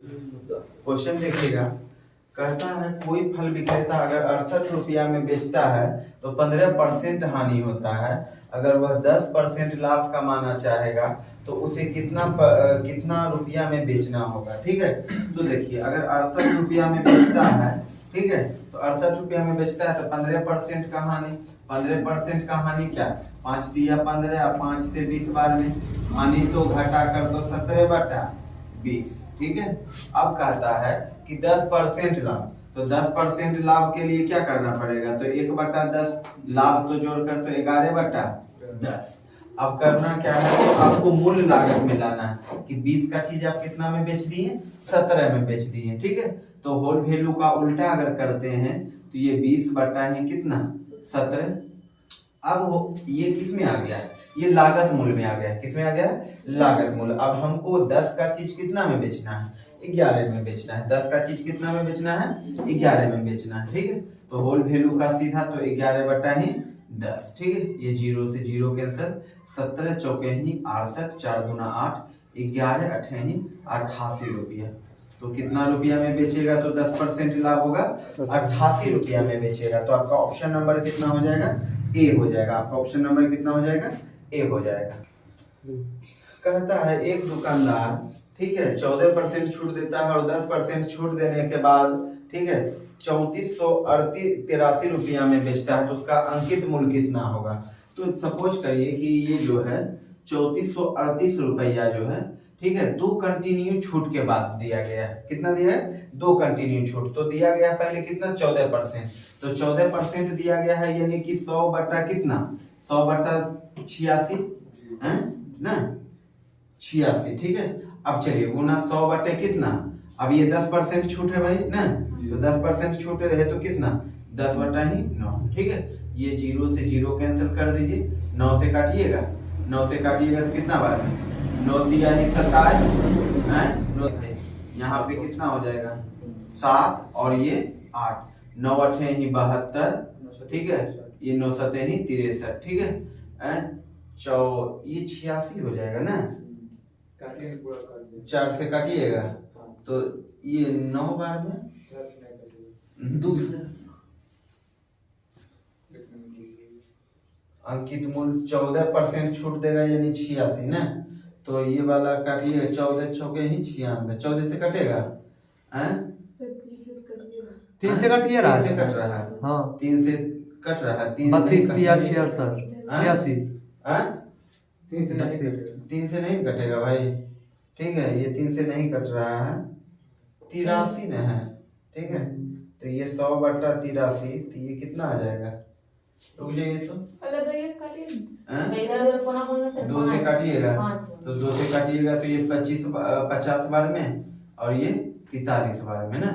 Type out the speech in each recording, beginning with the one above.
Question देखिएगा, कहता है कोई फल विक्रेता अगर 68 रुपया में बेचता है तो 15% हानि होता है। अगर वह 10% लाभ कमाना चाहेगा तो उसे कितना रुपया में बेचना होगा। ठीक है, तो देखिए अगर 68 रुपया में बेचता है, ठीक है, तो 68 रुपया में बेचता है तो 15% का हानि। 15% का हानि क्या, 5 दिया 15, 5 से 20 बार में हानि तो घटा कर दो 17/20। ठीक है, अब कहता है कि 10% लाभ, तो 10% लाभ के लिए क्या करना पड़ेगा, तो 1/10 लाभ तो जोड़कर तो 11/10। अब करना क्या है, तो आपको मूल लागत में लाना है कि 20 का चीज आप कितना में बेच दिए, 17 में बेच दिए। ठीक है, तो होल वैल्यू का उल्टा अगर करते हैं तो ये 20 बटा है कितना, 17। अब ये किस में आ गया, ये लागत मूल्य में आ गया। किस में आ गया, लागत मूल्य। अब हमको 10 का चीज कितना में बेचना है, 11 में बेचना है। 10 का चीज कितना में बेचना है, 11 में बेचना है। ठीक है, तो होल वैल्यू का सीधा तो 11/10। ठीक है, ये 0 से 0 कैंसिल, 17 चौके ही 68, 4 दूना 8, 11 8 ही 88 रुपया। तो कितना रुपया में बेचेगा, तो 10% लाभ होगा, 88 रुपया में बेचेगा। तो आपका ऑप्शन नंबर कितना हो जाएगा, ए हो जाएगा। आपका ऑप्शन नंबर कितना हो जाएगा, ए हो जाएगा। कहता है एक दुकानदार, ठीक है, 14% छूट देता है और 10% छूट देने के बाद, ठीक है, 3483 रुपया में बेचता है तो उसका अंकित मूल्य कितना होगा। तो सपोज करिए कि ये जो है 3438 रुपया जो है, ठीक है, 2 कंटिन्यू छूट के बाद दिया गया है। कितना दिया है, 2 कंटिन्यू छूट। तो दिया गया पहले कितना, 14%, तो 14% दिया गया है, यानी कि 100 बटा कितना, 100/86 है ना, 86। ठीक है, अब चलिए गुना 100 बटे कितना, अब ये 10% छूट है भाई ना, तो 10% छूट रहे तो कितना, 10/9। ठीक है, ये 0 से 0 कैंसिल कर दीजिए, 9 से काटिएगा, 9 से काटिएगा तो कितना बार में, 9 दिया ही 27, यहाँ पे कितना हो जाएगा 7 और ये 8, 9 8 ही 72। ठीक है, ये 9 7 ही 63। ठीक है, ये 86 हो जाएगा ना, 4 से काटिएगा तो ये 9 बार में दूसरा अंकित मूल्य 14% छूट देगा, यानी 86 ना। तो ये वाला काटिए, 14 चौके ही 96, 14 से कटेगा, 3 से कटिए रहा है, 3 से कट रहा है, हाँ 3 से कट रहा है, 32 या 86 3 से नहीं कटेगा भाई। ठीक है, ये 3 से नहीं कट रहा है, 83 न है। ठीक है, तो ये 100/83, तो ये कितना आ जाएगा, रुक जाइए तो 2 से काटिएगा, तो 2 से काटिएगा तो ये 50 बार में और ये 43 बार में ना,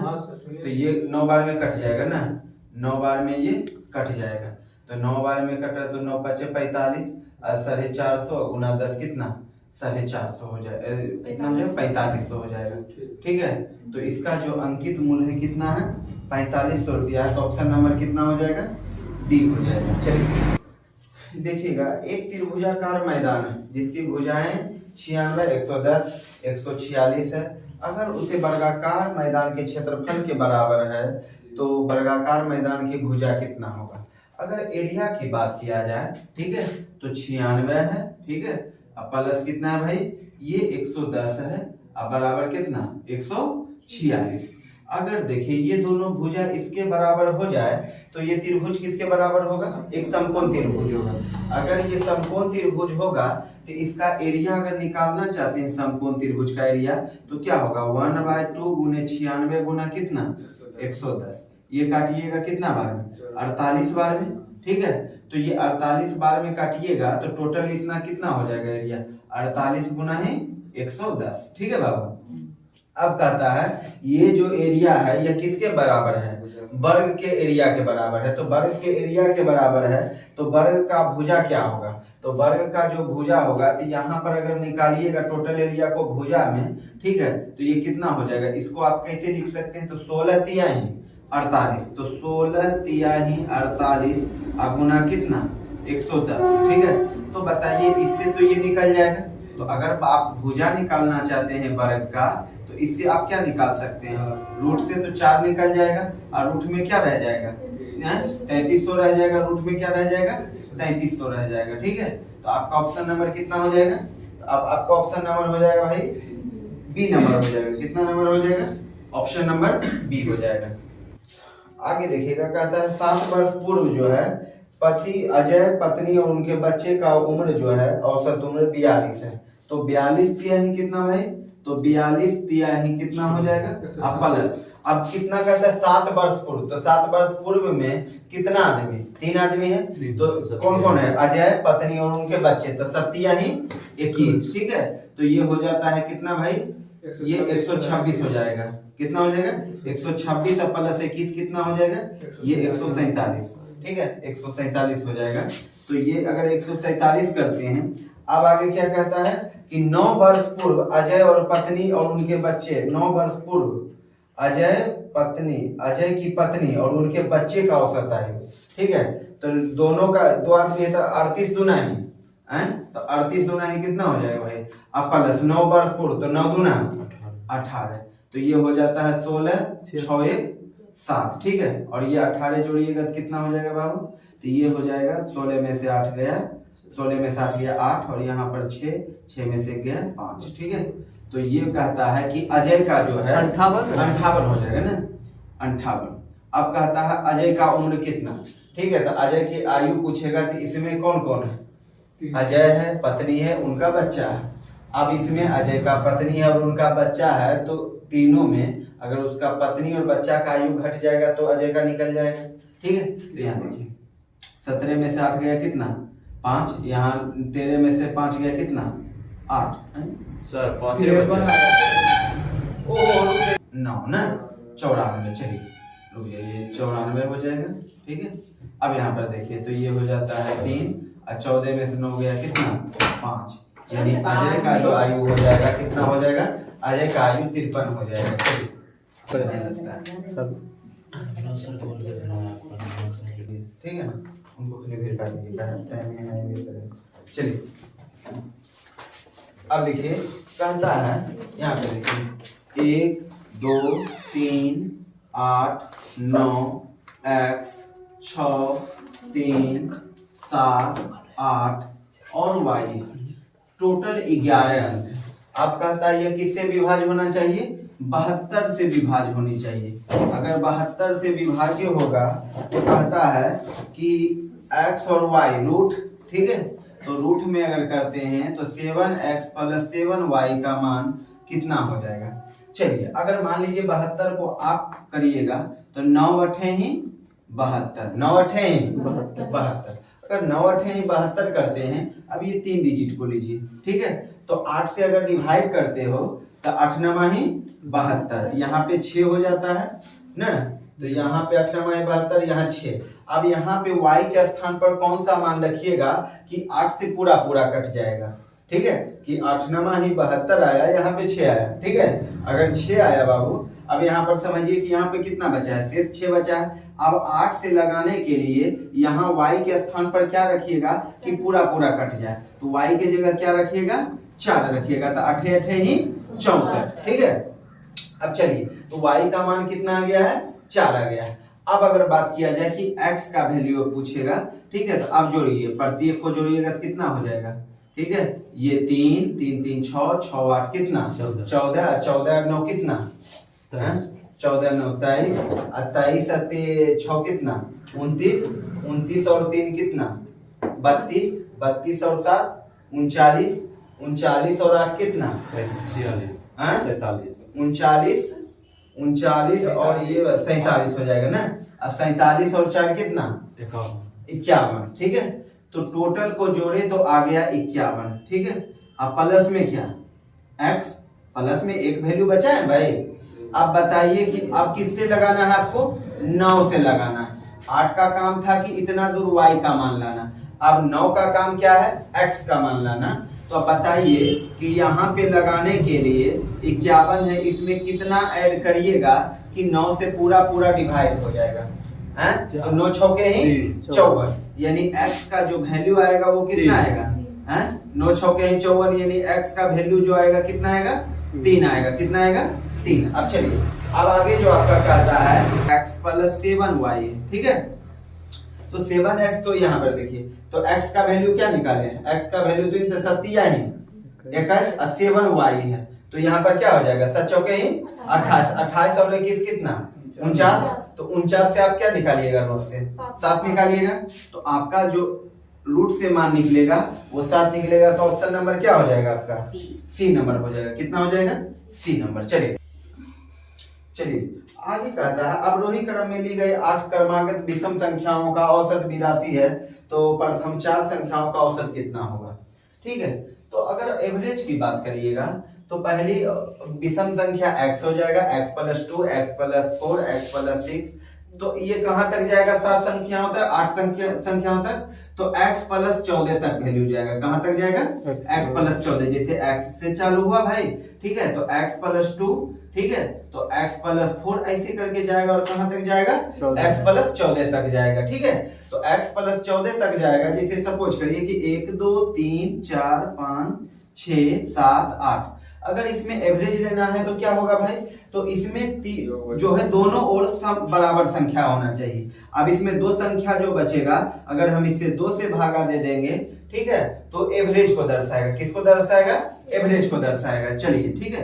तो ये 9 बार में कट जाएगा ना, 9 बार में ये कट जाएगा। तो 9 बार में कटा तो 9 5 45 और 450 गुना 10 कितना, 450 हो जाएगा, कितना हो जाएगा, 4500 हो जाएगा। ठीक है, तो इसका जो अंकित मूल्य है कितना है, 4500 रुपया है। तो ऑप्शन नंबर कितना हो जाएगा, डी हो जाएगा। चलिए देखिएगा, एक त्रिभुजाकार मैदान है जिसकी भुजाएं 96, 110, 146 है। अगर उसे वर्गाकार मैदान के क्षेत्रफल के बराबर है तो वर्गाकार मैदान की भुजा कितना होगा। अगर एरिया की बात किया जाए, ठीक है, तो 96 है। ठीक है, अब प्लस कितना है भाई, ये 110 है, अब बराबर कितना, 146। अगर देखिए ये दोनों भुजा इसके बराबर हो जाए तो ये त्रिभुज किसके बराबर होगा, एक समकोण त्रिभुज होगा। अगर ये समकोण त्रिभुज होगा तो इसका एरिया अगर निकालना चाहते हैं, समकोण त्रिभुज का एरिया, तो क्या होगा, 1/2 गुने 96 गुना कितना, 110। ये काटिएगा कितना बार में, 48 बार में। ठीक है, तो ये 48 बार में काटिएगा तो टोटल इतना कितना हो जाएगा एरिया, 48 गुना है 110। ठीक है बाबू, अब कहता है ये जो एरिया है यह किसके बराबर है, वर्ग के एरिया के बराबर है। तो वर्ग के एरिया के बराबर है तो वर्ग का भुजा क्या होगा, तो वर्ग का जो भुजा होगा, तो यहाँ पर अगर निकालिएगा टोटल एरिया को भुजा में, ठीक है, तो ये कितना हो जाएगा, इसको आप कैसे लिख सकते हैं, तो 16 तिहाई 48, तो 16 तिहाई 48 गुना कितना, 110। ठीक है, तो बताइए इससे तो ये निकल जाएगा। तो अगर आप भुजा निकालना चाहते हैं वर्ग का, तो इससे आप क्या निकाल सकते हैं, रूट से तो 4 निकल जाएगा और रूट में क्या रह जाएगा 33 तो रह जाएगा, रूट में क्या रह जाएगा 33 तो रह जाएगा। ठीक है, तो आपका ऑप्शन नंबर कितना हो जाएगा, तो अब आपका ऑप्शन नंबर हो जाएगा भाई बी नंबर हो जाएगा। कितना नंबर हो जाएगा, ऑप्शन नंबर बी हो जाएगा। आगे देखिएगा, कहता है 7 वर्ष पूर्व जो है पति अजय, पत्नी और उनके बच्चे का उम्र जो है औसत उम्र 42 है। तो 42 तिहाई कितना भाई, तो 42 तिहाई कितना हो जाएगा, अब प्लस, अब कितना कहता है 7 वर्ष पूर्व, तो 7 वर्ष पूर्व में कितना आदमी, 3 आदमी है, तो कौन कौन है, अजय, पत्नी और उनके बच्चे, तो 27 21। ठीक है, तो ये हो जाता है कितना भाई, ये 126 हो जाएगा। कितना हो जाएगा 126 और प्लस 21 कितना हो जाएगा, ये 147। ठीक है, 147 हो जाएगा। तो ये अगर 147 करते हैं, अब आगे क्या कहता है कि 9 वर्ष पूर्व अजय और पत्नी और उनके बच्चे, 9 वर्ष पूर्व अजय की पत्नी और उनके बच्चे का औसत आयु। ठीक है, तो दोनों का 2 आदमी है तो 38 दूना ही है, तो 38 दूना ही कितना हो जाएगा भाई, अब प्लस 9 वर्ष पूर्व, तो 9 दूना 18, तो ये हो जाता है 16 6 1 7। ठीक है, और ये 18 जोड़िएगा तो कितना हो जाएगा बाबू, तो ये हो जाएगा 16 में से 8 गया, 16 में से 8 गया 8, और यहाँ पर 6 में से गया 5। ठीक है, तो ये कहता है कि अजय का जो है 58 हो जाएगा ना, 58। अब कहता है अजय का उम्र कितना। ठीक है, तो अजय की आयु पूछेगा, तो इसमें कौन कौन है, अजय है, पत्नी है, उनका बच्चा है। अब इसमें अजय का पत्नी है और उनका बच्चा है, तो तीनों में अगर उसका पत्नी और बच्चा का आयु घट जाएगा तो अजय का निकल जाएगा। ठीक है, तो यहाँ देखिए 17 में से 8 गया कितना 5, यहाँ 13 में से 5 गया कितना 8 सर 9 ना 94। चलिए रुक जाइए, 94 हो जाएगा। ठीक है, अब यहाँ पर देखिए, तो ये हो जाता है 3 और 14 में से 9 गया कितना 5, यानी अजय का जो आयु हो जाएगा कितना हो जाएगा, अजय का आयु 53 हो जाएगा। चलिए ठीक है ना, उनको क्लियर कर दीजिए, टाइम है। चलिए अब देखिए, कहता है यहाँ पे देखिए 1 2 3 8 9 x 6 3 7 8 और y टोटल 11 अंक। आप कहता है यह किससे विभाज्य होना चाहिए, 72 से विभाज्य होनी चाहिए। अगर 72 से विभाज्य होगा तो कहता है कि x और y रूट, ठीक है, तो रूट में अगर करते हैं तो 7x प्लस 7y का मान कितना हो जाएगा। चलिए अगर मान लीजिए 72 को आप करिएगा तो 9 अठे ही 72, 9 अठे ही 72। अगर 9 अठे ही 72 करते हैं, अब ये 3 डिजिट को लीजिए, ठीक है, तो 8 से अगर डिवाइड करते हो तो 8 9 ही 72, यहाँ पे 6 हो जाता है ना, तो यहाँ पे 8 9 72, यहाँ 6। अब यहाँ पे y के स्थान पर कौन सा मान रखिएगा कि 8 से पूरा पूरा कट जाएगा, ठीक है, कि 8 9 ही 72 आया, यहाँ पे 6 आया, ठीक है। अगर 6 आया बाबू, अब यहाँ पर समझिए कि यहाँ पे कितना बचा है, शेष 6 बचा है। अब 8 से लगाने के लिए यहाँ y के स्थान पर क्या रखिएगा कि पूरा पूरा कट जाए, तो y के जगह क्या रखिएगा 4 रखिएगा, तो 8 8 ही 64, ठीक है। अब चलिए, तो y का मान कितना आ गया है, 4 आ गया है। अब अगर बात किया जाए कि x का वैल्यू पूछेगा, ठीक है, तो अब जोड़िए, प्रत्येक को जोड़िएगा तो कितना हो जाएगा, ठीक है, ये 3 3 3 6 6 8 कितना 14, 14 9 कितना 14 9 23, 23 6 कितना 29, 29 और 3 कितना 32, 32 और 7 39, 39 और 8 कितना 39, 39 और ये 47 हो जाएगा ना, 47 और 4 कितना 51, ठीक है। तो टोटल को जोड़े तो आ गया 51, ठीक है। अब प्लस में क्या x, प्लस में एक वैल्यू बचा है भाई। अब बताइए कि अब किससे लगाना है, आपको 9 से लगाना है। 8 का काम था कि इतना दूर y का मान लाना, अब 9 का काम क्या है, x का मान लाना। तो अब बताइए कि यहाँ पे लगाने के लिए 51 है, इसमें कितना ऐड करिएगा कि 9 से पूरा पूरा डिवाइड हो जाएगा, हैं? तो 9 छौके ही 54, यानी x का जो वैल्यू आएगा वो कितना आएगा, हैं? 9 छौके ही 54, यानी x का वैल्यू जो आएगा कितना आएगा 3 आएगा, कितना आएगा 3। अब चलिए, अब आगे जो आपका कहता है x प्लस 7y, ठीक है। तो 7x तो यहाँ पर देखिए, तो x का वैल्यू क्या निकाले हैं, x का वैल्यू तो इन सत्या ही 21 और 7y है, तो यहाँ पर क्या हो जाएगा, 7 चौके ही 28, 28 और 21 कितना 49, तो 49 से आप क्या निकालिएगा, रूट से 7 निकालिएगा, तो आपका जो रूट से मान निकलेगा वो 7 निकलेगा, तो ऑप्शन नंबर क्या हो जाएगा आपका, सी नंबर हो जाएगा। कितना हो जाएगा, सी नंबर। चलिए आगे कहता है अवरोही क्रम में ली गई 8 क्रमागत विषम संख्याओं का औसत 82 है, तो प्रथम 4 संख्याओं का औसत कितना होगा। ठीक है, तो अगर एवरेज की बात करिएगा तो पहली विषम संख्या x हो जाएगा, x plus 2, x plus 4, x plus 6, तो ये कहां तक जाएगा, 7 संख्याओं तक, 8 संख्याओं तक, तो x प्लस 14 तक वैल्यू जाएगा। कहां तक जाएगा, x प्लस 14, जैसे x से चालू हुआ भाई, ठीक है, तो x प्लस 2, ठीक है, तो x प्लस 4 ऐसे करके जाएगा और कहां तक जाएगा, x प्लस 14 तक जाएगा। ठीक है, तो x प्लस 14 तक जाएगा, जैसे सपोज करिए कि 1 2 3 4 5 6 7 8, अगर इसमें एवरेज लेना है तो क्या होगा भाई, तो इसमें जो है दोनों ओर सब बराबर संख्या होना चाहिए। अब इसमें 2 संख्या जो बचेगा, अगर हम इसे 2 से भागा दे देंगे, ठीक है, तो एवरेज को दर्शाएगा। किसको दर्शाएगा, एवरेज को दर्शाएगा। चलिए ठीक है,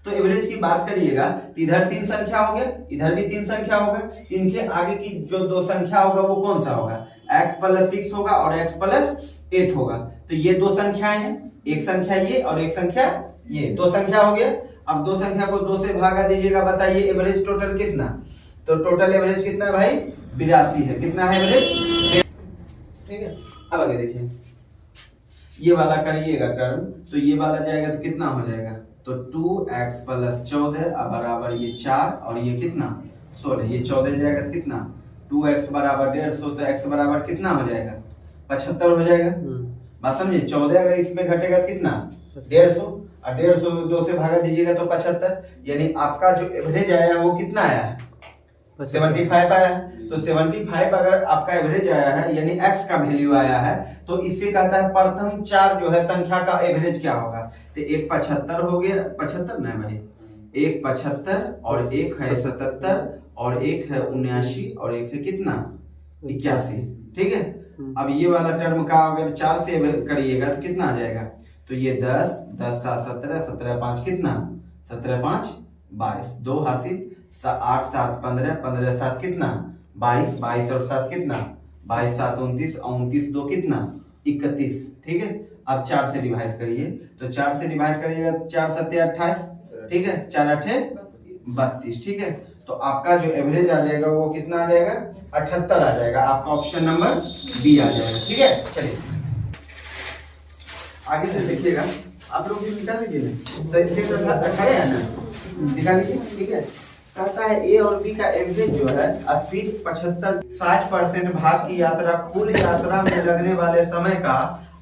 तो एवरेज की बात करिएगा तो इधर 3 संख्या हो गया, इधर भी 3 संख्या होगा, 3 के आगे की जो 2 संख्या होगा वो कौन सा होगा, x प्लस 6 होगा और x प्लस 8 होगा। तो ये 2 संख्याएं हैं, एक संख्या ये और एक संख्या ये, 2 संख्या हो गया। अब 2 संख्या को 2 से भागा दीजिएगा, बताइए एवरेज टोटल कितना, तो टोटल एवरेज कितना है भाई, 82 है। कितना है एवरेज, ठीक है। अब आगे देखिए, ये वाला करिएगा टर्म, तो ये वाला जाएगा तो कितना हो जाएगा, तो 2x प्लस 14 बराबर ये 4 और ये कितना 16, ये 14 जाएगा तो कितना 2x बराबर 150, तो x बराबर कितना हो जाएगा 75 हो जाएगा। बात समझे, 14 अगर इसमें घटेगा तो कितना 150 और 150 2 से भागा दीजिएगा तो 75, यानी आपका जो एवरेज आया वो कितना आया है 75 आया है। तो 75 अगर आपका एवरेज आया है यानी x का वैल्यू आया है, तो इससे कहता है प्रथम 4 जो है संख्या का एवरेज क्या होगा, तो एक 75 हो गया, 75 ना भाई, एक 75 और एक है 77 और एक है 79 और एक है कितना 81। ठीक है, अब ये वाला टर्म का अगर 4 से करिएगा तो कितना आ जाएगा, तो ये 10 10 7 17 17 5 कितना 17 5 22, 2 हासिल, 8 7 15 15 7 कितना 22 22 और 7 कितना 22 7 29 29 2 कितना 31। ठीक है, अब 4 से डिवाइड करिए, तो 4 से डिवाइड करिएगा 4 7 28, ठीक है, 4 8 32। ठीक है, तो आपका जो एवरेज आ जाएगा वो कितना आ जाएगा 78 आ जाएगा। आपका ऑप्शन नंबर बी आ जाएगा। ठीक है, चलिए आगे से देखिएगा, आप लोग भी निकाल लीजिए, सही से 18 है ना, निकाल लीजिए। ठीक है, कहता है ए और बी का एवरेज जो है स्पीड 75 60% भाग की यात्रा कुल यात्रा में लगने वाले समय का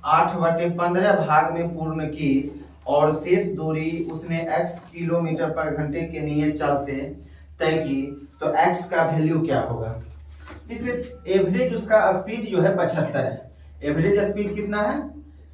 8/15 भाग में पूर्ण की और शेष दूरी उसने x किलोमीटर पर घंटे के नियत चाल से तय की, तो x का वैल्यू क्या होगा। इसे एवरेज उसका स्पीड जो है 75 है, एवरेज स्पीड कितना है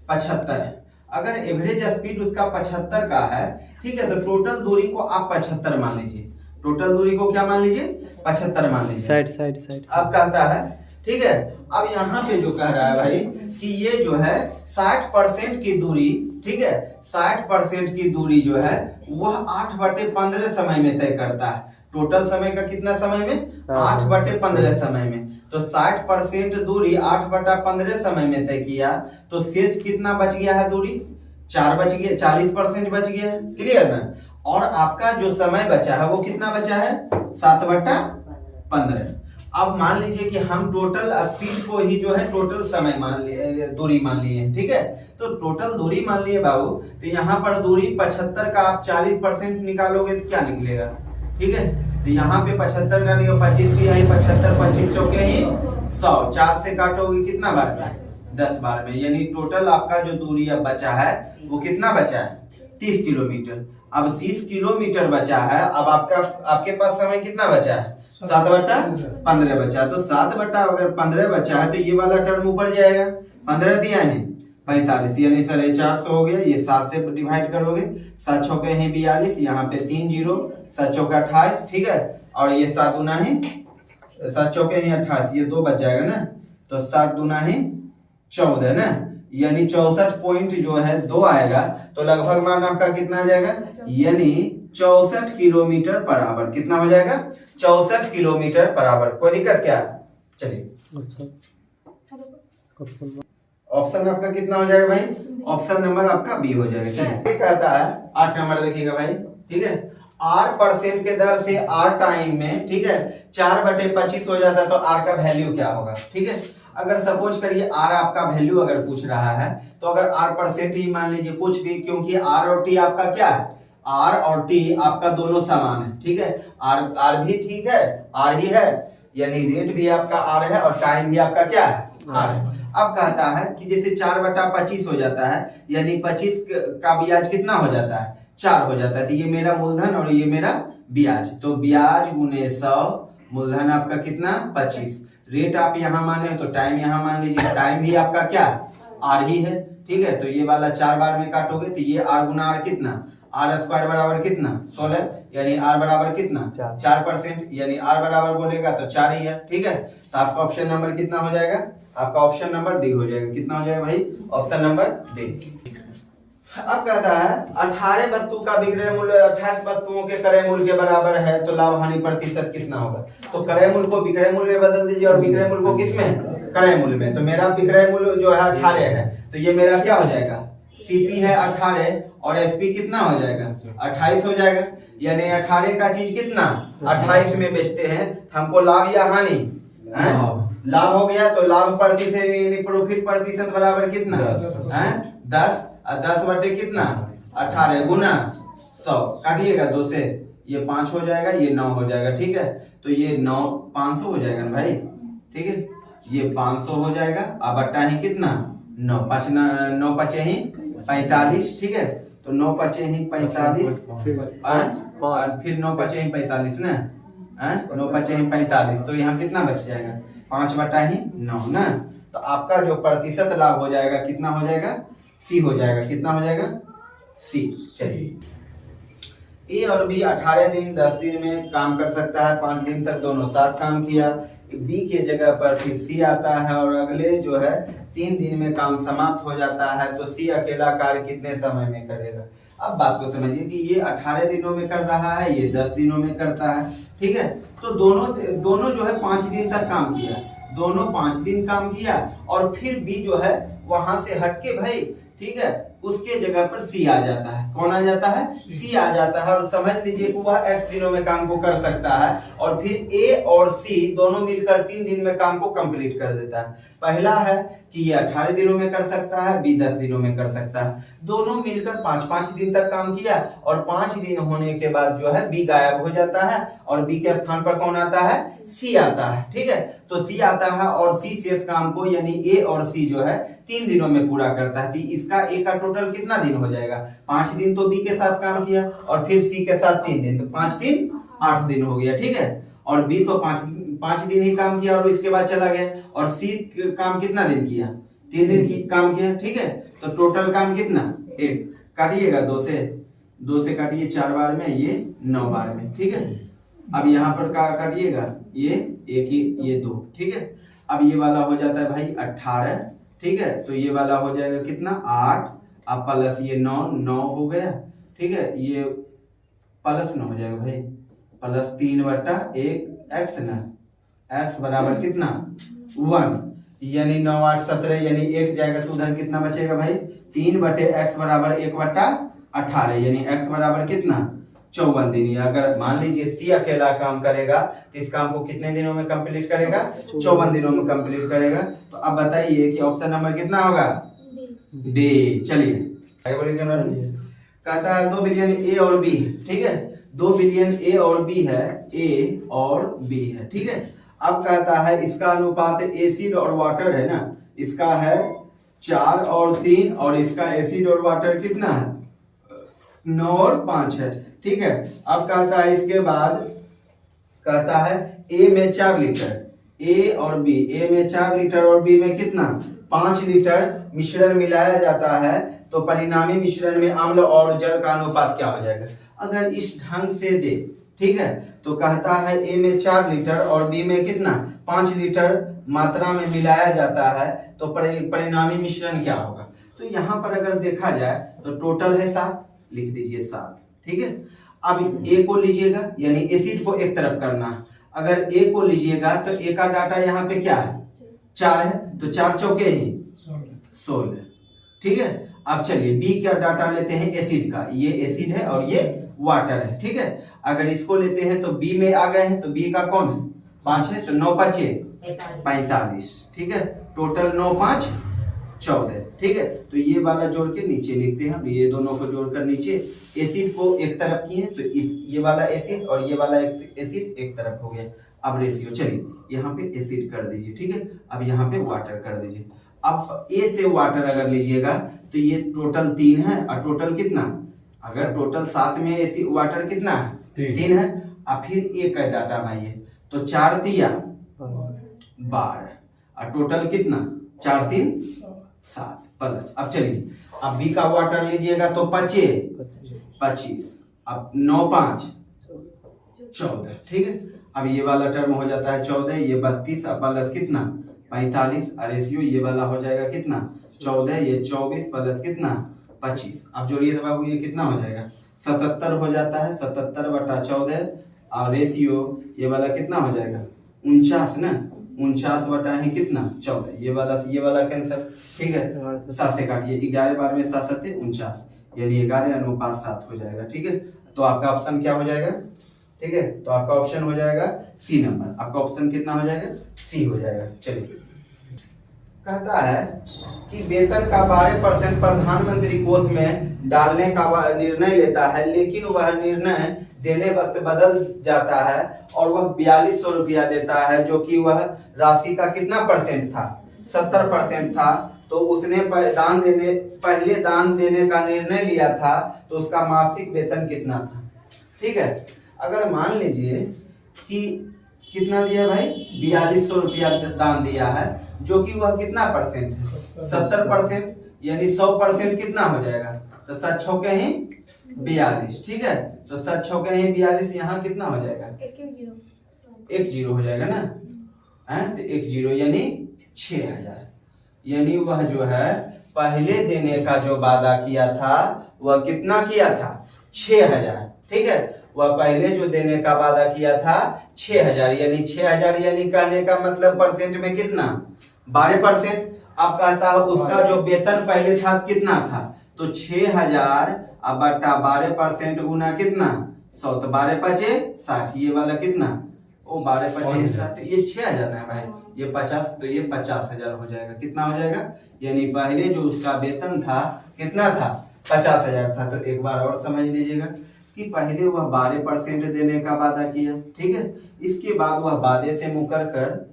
75 है। अगर एवरेज स्पीड उसका 75 का है, ठीक है, तो टोटल दूरी को आप 75 मान लीजिए, टोटल दूरी को क्या मान लीजिए 75 मान लीजिए। साइड अब कहता है, ठीक है, अब यहाँ पे जो कह रहा है भाई कि ये जो है 60% की दूरी, ठीक है, 60% की दूरी जो है वह 8/15 समय में तय करता है। टोटल समय का कितना समय में 8/15 समय में, तो 60% दूरी 8/15 समय में तय किया, तो शेष कितना बच गया है दूरी 4 बच गया, 40% बच गया है। क्लियर ना, और आपका जो समय बचा है वो कितना बचा है 7/15। अब मान लीजिए कि हम टोटल स्पीड को ही जो है टोटल समय मान लिए, दूरी मान लिए, ठीक है, तो टोटल दूरी मान लिए बाबू, तो यहाँ पर दूरी 75 का आप 40% निकालोगे तो क्या निकलेगा, ठीक है, तो यहाँ पे 75 का निकलेगा 25 की, यही 75 25 चौके ही 100, 4 से काटोगे कितना बार में 10 बार में, यानी टोटल आपका जो दूरी अब बचा है वो कितना बचा है 30 किलोमीटर। अब 30 किलोमीटर बचा है, अब आपके पास समय कितना बचा है 7/15 बचा, तो 7/15 बचा है, तो ये वाला टर्म ऊपर जाएगा, 15 दिया है 45, यानी सर ये 400 हो गया, ये 7 से डिवाइड करोगे, 7 छौके हैं 42, यहाँ पे 3 जीरो, 7 चौके 28, ठीक है, और ये 7 दूना है 7 चौके हैं 28, ये 2 बच जाएगा ना, तो 7 दूना है 14 ना, यानी 64 पॉइंट जो है 2 आएगा, तो लगभग मान आपका कितना आ जाएगा, यानी 64 किलोमीटर पर आवर, कितना हो जाएगा 64 किलोमीटर पर आवर। कोई दिक्कत क्या? चलिए ऑप्शन आपका कितना हो जाएगा भाई, ऑप्शन नंबर आपका बी हो जाएगा। चलिए कहता है 8 नंबर देखिएगा भाई, ठीक है, R% के दर से R टाइम में, ठीक है, 4/25 हो जाता है, तो R का वैल्यू क्या होगा, ठीक है। अगर सपोज करिए R आपका वैल्यू अगर पूछ रहा है, तो अगर R% ही मान लीजिए कुछ भी, क्योंकि R और T आपका क्या है, R और T आपका दोनों समान है, ठीक है, R भी ठीक है, R ही है, यानी रेट भी आपका R है और टाइम भी आपका क्या है, R है। अब कहता है कि जैसे 4/25 हो जाता है, यानी 25 का ब्याज कितना हो जाता है, 4 हो जाता है, तो ये मेरा मूलधन और ये मेरा ब्याज, तो ब्याज गुने 100, मूलधन आपका कितना 25, रेट आप यहाँ माने हो तो टाइम यहाँ मान लीजिए, टाइम भी आपका क्या R ही है, ठीक है, तो ये वाला 4 बार में काटोगे तो ये R गुना R कितना, R² बराबर कितना 16, यानी R बराबर कितना 4%, यानी R बराबर बोलेगा तो 4 ही है, ठीक है, तो आपका ऑप्शन नंबर कितना हो जाएगा, आपका ऑप्शन नंबर डी हो जाएगा। कितना हो जाएगा भाई, ऑप्शन नंबर डी। अब कहता है 18 वस्तु का विक्रय मूल्य 28 वस्तुओं के क्रय मूल्य के बराबर है, तो लाभ हानि प्रतिशत कितना होगा। तो क्रय मूल्य को विक्रय मूल्य में बदल दीजिए और विक्रय मूल्य को किस में, क्रय मूल्य में। तो मेरा विक्रय मूल्य जो है 18 है, तो ये मेरा क्या हो जाएगा, सीपी है 18 और एसपी कितना हो जाएगा 28 हो जाएगा, यानी 18 का चीज कितना 28 में बेचते हैं, हमको लाभ या हानि, लाभ हो गया, तो लाभ प्रतिशत यानी प्रॉफिट प्रतिशत बराबर कितना 10, 10 बटे कितना 18 गुना 100, काटिएगा 2 से, ये 5 हो जाएगा, ये 9 हो जाएगा, ठीक है, तो ये 9 500 हो जाएगा ना भाई, ठीक है, ये 500 हो जाएगा, अब बट्टा ही कितना 9 5 ही 45, ठीक है, तो 9 5 ही 45 और फिर 9 5 ही 45 ना, 9 5 ही 45, तो यहाँ कितना बच जाएगा 5/9 ना, तो आपका जो प्रतिशत लाभ हो जाएगा कितना हो जाएगा, सी हो जाएगा, कितना हो जाएगा सी। चलिए ए और बी 18 दिन 10 दिन में काम कर सकता है, 5 दिन तक दोनों साथ काम किया, बी के जगह पर फिर सी आता है और अगले जो है 3 दिन में काम समाप्त हो जाता है, तो सी अकेला कार्य कितने समय में करेगा। अब बात को समझिए कि ये 18 दिनों में कर रहा है, ये 10 दिनों में करता है, ठीक है, तो दोनों जो है 5 दिन तक काम किया, दोनों 5 दिन काम किया, और फिर बी जो है वहां से हटके भाई, ठीक है, उसके जगह पर सी आ जाता है, कौन आ जाता है, सी आ जाता है, और समझ लीजिए कि वह x दिनों में काम को कर सकता है, और फिर ए और सी दोनों मिलकर 3 दिन में काम को कंप्लीट कर देता है। पहला है कि ये 18 दिनों में कर सकता है, बी 10 दिनों में कर सकता है, दोनों मिलकर 5-5 दिन तक काम किया, और 5 दिन होने के बाद जो है बी गायब हो जाता है, और बी के स्थान पर कौन आता है, सी आता है, ठीक है, तो सी आता है और सी शेष काम को यानी ए और सी जो है 3 दिनों में पूरा करता है, तो इसका ए का टोटल कितना दिन हो जाएगा, 5 दिन तो बी के साथ काम किया और फिर सी के साथ 3 दिन, तो 5 दिन 8 दिन हो गया, ठीक है, और बी तो 5 दिन ही काम किया और इसके बाद चला गया, और सी काम कितना दिन किया, 3 दिन की काम किया, ठीक है, तो टोटल काम कितना 1, काटिएगा 2 से काटिए 4 बार में, ये 9 बार में, ठीक है, अब यहाँ पर काटिएगा ये 1 ही ये 2, ठीक है, अब ये वाला हो जाता है भाई 18, ठीक है, तो ये वाला हो जाएगा कितना 8, अब प्लस ये 9 हो गया, ठीक है, ये प्लस 9 हो जाएगा भाई, प्लस 3/1 x ना, x बराबर कितना 1, यानी 9 8 17, यानी 1 जाएगा तो उधर कितना बचेगा भाई 3/x बराबर 1/18, यानी x बराबर कितना 54 दिन। अगर मान लीजिए सी अकेला काम करेगा तो इस काम को कितने दिनों में कंप्लीट करेगा, 54 दिनों में कंप्लीट करेगा। तो अब बताइए कि ऑप्शन नंबर कितना होगा, डी। चलिए आगे बोलिए, कहता है 2 बिलियन ए और बी, ठीक है, 2 बिलियन ए और बी है, ए और बी है, ठीक है, अब कहता है इसका अनुपात एसिड और वाटर है ना, इसका है 4 और 3, और इसका एसिड और वाटर कितना है 9 और 5 है, ठीक है। अब कहता है इसके बाद कहता है ए में 4 लीटर, ए और बी, ए में 4 लीटर और बी में कितना 5 लीटर मिश्रण मिलाया जाता है तो परिणामी मिश्रण में अम्ल और जल का अनुपात क्या हो जाएगा। अगर इस ढंग से दे, ठीक है, तो कहता है ए में 4 लीटर और बी में कितना 5 लीटर मात्रा में मिलाया जाता है तो परिणामी मिश्रण क्या होगा। तो यहाँ पर अगर देखा जाए तो टोटल है 7, लिख दीजिए 7, ठीक है। अब ए को लीजिएगा, यानी एसिड को एक तरफ करना है। अगर ए को लीजिएगा तो ए का डाटा यहाँ पे क्या है 4 है, तो 4 चौके ही 16, ठीक है। अब चलिए बी का डाटा लेते हैं एसिड का, ये एसिड है और ये वाटर है, ठीक है। अगर इसको लेते हैं तो बी में आ गए हैं, तो बी का कौन है 5 है, तो 9 5 45, ठीक है। टोटल 9 5 14, ठीक है। तो ये वाला जोड़ के नीचे लिखते हैं, ये दोनों को जोड़कर नीचे एसिड को एक तरफ किए तो ये वाला एसिड और ये वाला एसिड एक तरफ हो गया। अब रेशियो चलिए यहाँ पे एसिड कर दीजिए, ठीक है। अब यहाँ पे वाटर कर दीजिए। अब ए से वाटर अगर लीजिएगा तो ये टोटल 3 है और टोटल कितना, अगर टोटल 7 में एसिड वाटर कितना है 3 है। अब फिर ए का डाटा भाई है, तो 4 तिया 12 और टोटल कितना 4 3 7 प्लस। अब चलिए अब बी का वाटर लीजिएगा तो 25, अब 9 5 14, ठीक है। अब ये वाला टर्म हो जाता है 14, ये 32 प्लस कितना 45 और रेशियो ये वाला हो जाएगा कितना 14, ये 24 प्लस कितना 25। अब जोड़िए तो बाबू ये कितना हो जाएगा 77 हो जाता है, 77/14 और रेशियो ये वाला कितना हो जाएगा 49 ना, 49 बटा है कितना 14, ये वाला कैंसर, ठीक है। 7 से काटिए, 11 बार में 7 7 49, यानी 11:7 हो जाएगा, ठीक है। तो आपका ऑप्शन क्या हो जाएगा, ठीक है। तो आपका ऑप्शन हो जाएगा सी नंबर, आपका ऑप्शन कितना हो जाएगा सी हो जाएगा। चलिए कहता है कि वेतन का 12% प्रधानमंत्री कोष में डालने का निर्णय लेता है, लेकिन वह निर्णय देने वक्त बदल जाता है और वह 4200 रुपया देता है, जो कि वह राशि का कितना परसेंट था 70% था। तो उसने पहले दान देने का निर्णय लिया था, तो उसका मासिक वेतन कितना था, ठीक है। अगर मान लीजिए कि कितना दिया भाई 4200 रुपया दान दिया है, जो कि वह कितना परसेंट है 70%, यानी 100% कितना हो जाएगा, तो 7 छौके ही 42, ठीक है। तो 7 छौके ही 42, यहाँ कितना हो जाएगा 1 0 हो जाएगा ना, है तो 1 0 यानी 6000, यानी वह जो है पहले देने का जो वादा किया था वह कितना किया था 6000, ठीक है। वह पहले जो देने का वादा किया था 6000, यानी 6000 यानी कहने का मतलब परसेंट में कितना 12%। अब कहता है उसका जो वेतन पहले था कितना था, तो 6000 अब बटा 12% गुना कितना 100, तो 12 5 60, ये वाला कितना ओ 12 5 60, ये 6000 है भाई, ये 50, तो ये 50,000 हो जाएगा। कितना हो जाएगा, यानी पहले जो उसका वेतन था कितना था 50,000 था। तो एक बार और समझ लीजिएगा कि पहले वह 12% देने का वादा किया, ठीक है। इसके बाद वह वादे से मुकर कर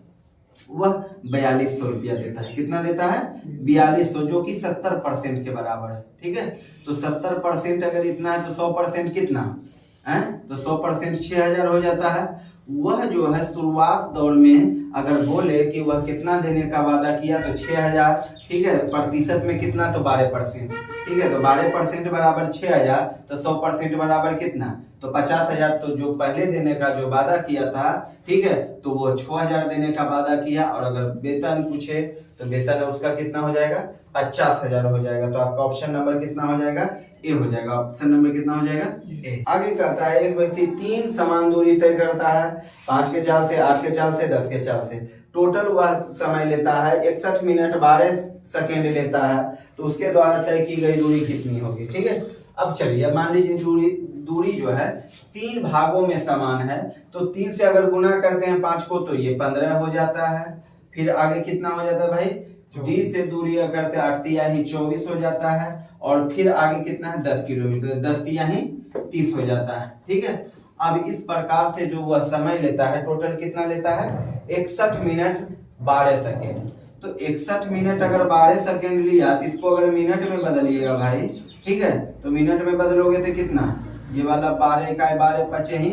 वह 4200 रुपया देता है, कितना देता है 4200, जो कि 70% के बराबर है, ठीक है। तो 70% अगर इतना है तो 100% कितना है, तो 100% 6000 हो जाता है। वह जो है शुरुआत दौर में अगर बोले कि वह कितना देने का वादा किया तो 6000, ठीक है, प्रतिशत में कितना तो 12%, ठीक है। तो 12% बराबर 6000, तो 100% बराबर कितना तो 50,000। तो जो पहले देने का जो वादा किया था, ठीक है, तो वो 6000 देने का वादा किया, और अगर वेतन पूछे तो वेतन उसका कितना हो जाएगा 50,000 हो जाएगा। तो आपका ऑप्शन नंबर कितना हो जाएगा ए हो जाएगा, ऑप्शन नंबर कितना हो जाएगा ए। आगे कहता है एक व्यक्ति 3 समान दूरी तय करता है, 5 के चाल से, 8 के चाल से, 10 के चाल से। टोटल वह समय लेता है 61 मिनट 12 सेकेंड लेता है, तो उसके द्वारा तय की गई दूरी कितनी होगी, ठीक है। अब चलिए मान लीजिए दूरी जो है 3 भागों में समान है, तो 3 से अगर गुना करते हैं 5 को तो ये 15 हो जाता है। फिर आगे कितना हो जाता है भाई, डी से दूरी करते 8 तिया ही 24 हो जाता है, और फिर आगे कितना है 10 किलोमीटर, 10 तिया ही 30 हो जाता है, ठीक है। अब इस प्रकार से जो वह समय लेता है, टोटल कितना लेता है 61 मिनट 12 सेकेंड। तो 61 मिनट अगर 12 सेकेंड लिया तो इसको अगर मिनट में बदलिएगा भाई, ठीक है, तो मिनट में बदलोगे तो कितना, ये वाला 12 का 12 5 ही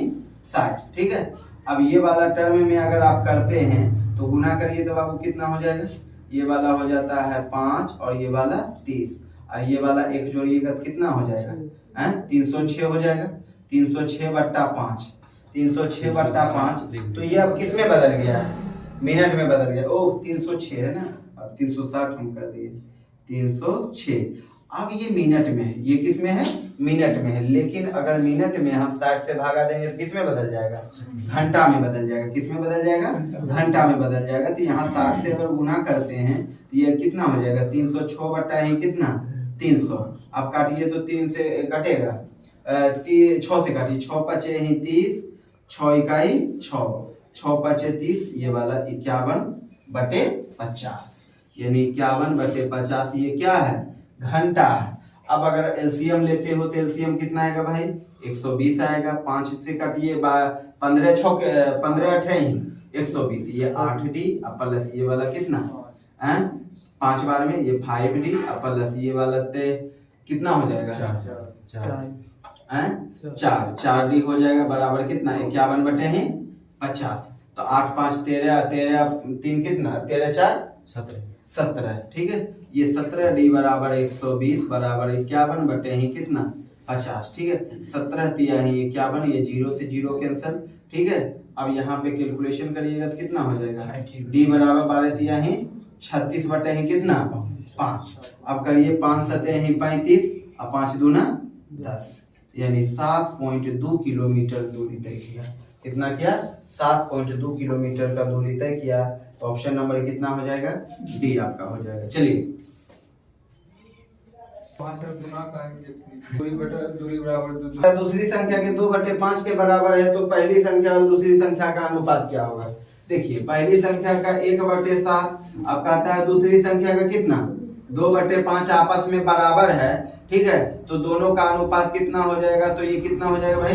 60, ठीक है। अब ये वाला टर्म में अगर आप करते हैं तो गुना करिए तो बाबू कितना हो जाएगा ये वाला हो जाता है 5 और ये वाला 30 और ये वाला एक जोड़िएगा तो कितना हो जाएगा 306 हो जाएगा। 306/5 306/5 तो ये अब किस में बदल गया है? मिनट में बदल गया। ओ 306 है ना, अब 360 हम कर दिए 306। अब ये मिनट में है, ये किस में है? मिनट में है। लेकिन अगर मिनट में हम 60 से भागा देंगे तो किस में बदल जाएगा? घंटा में बदल जाएगा। किस में बदल जाएगा? घंटा में बदल जाएगा। तो यहाँ 60 से अगर गुना करते हैं तो ये कितना हो जाएगा? 306 कितना 300। अब काटिए तो 3 से कटेगा 6 से काटिए, 6 पचे 30, 6 इकाई 6, 6 पचे 30, ये वाला 51/50 यानी 51/50 ये क्या है? घंटा है। अब अगर एलसीएम लेते हो तो एलसीएम कितना आएगा भाई? 120 आएगा। 5 से काटिए 15 8 120, ये 8D प्लस ये वाला कितना 5 बार में ये 5D प्लस ये वाला कितना हो जाएगा? 4D हो जाएगा बराबर कितना 51/50। तो 8 5 13 3 कितना 13 4 17। ठीक है, ये 17D बराबर 120 बराबर 51/ही कितना 50। ठीक है, 17 दिया है 51, ये 0 से 0 कैंसिल। ठीक है, अब यहाँ पे कैलकुलेशन करिएगा तो कितना हो जाएगा? D बराबर 12 दिया है 36/ही कितना 5। अब करिए 5 7 ही 35 और 5 दूना 10 यानी 7.2 किलोमीटर दूरी तय किया। कितना किया? 7.2 किलोमीटर का दूरी तय किया। तो ऑप्शन नंबर कितना हो जाएगा? डी आपका हो जाएगा। चलिए दूसरी संख्या के 2/5 के बराबर है तो पहली संख्या और दूसरी संख्या का अनुपात क्या होगा? देखिए पहली संख्या का 1/7, अब कहता है दूसरी संख्या का कितना 2/5 आपस में बराबर है। ठीक है, तो दोनों का अनुपात कितना हो जाएगा? तो ये कितना हो जाएगा भाई